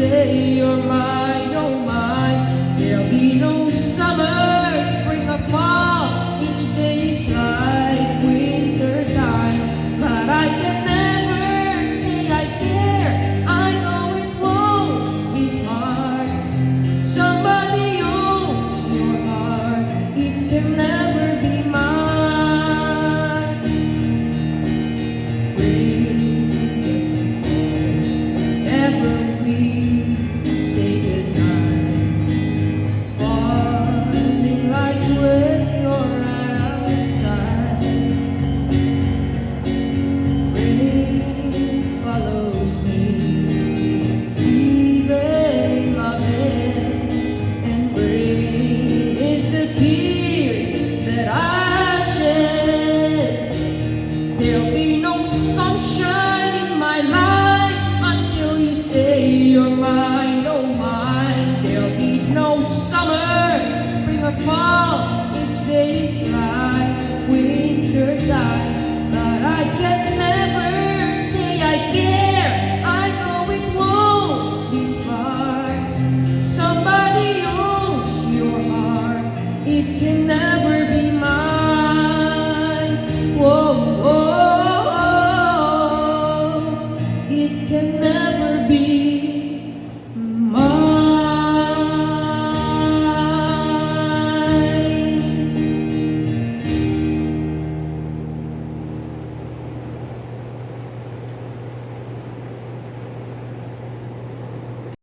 say you're mine, oh mine. There'll be no summer, spring or fall. Each day is like winter time, but I can never say I care. I know it won't be smart. Somebody owns your heart, it can never be mine. Rain gently falls whenever we say goodnight, falling like when you're outside. Rain follows me even in my bed, and rain is the tears that I shed. There'll be no sunshine in my life until you say you're mine, oh mine. There'll be no summer, spring or fall. Each day is like winter time, but I can't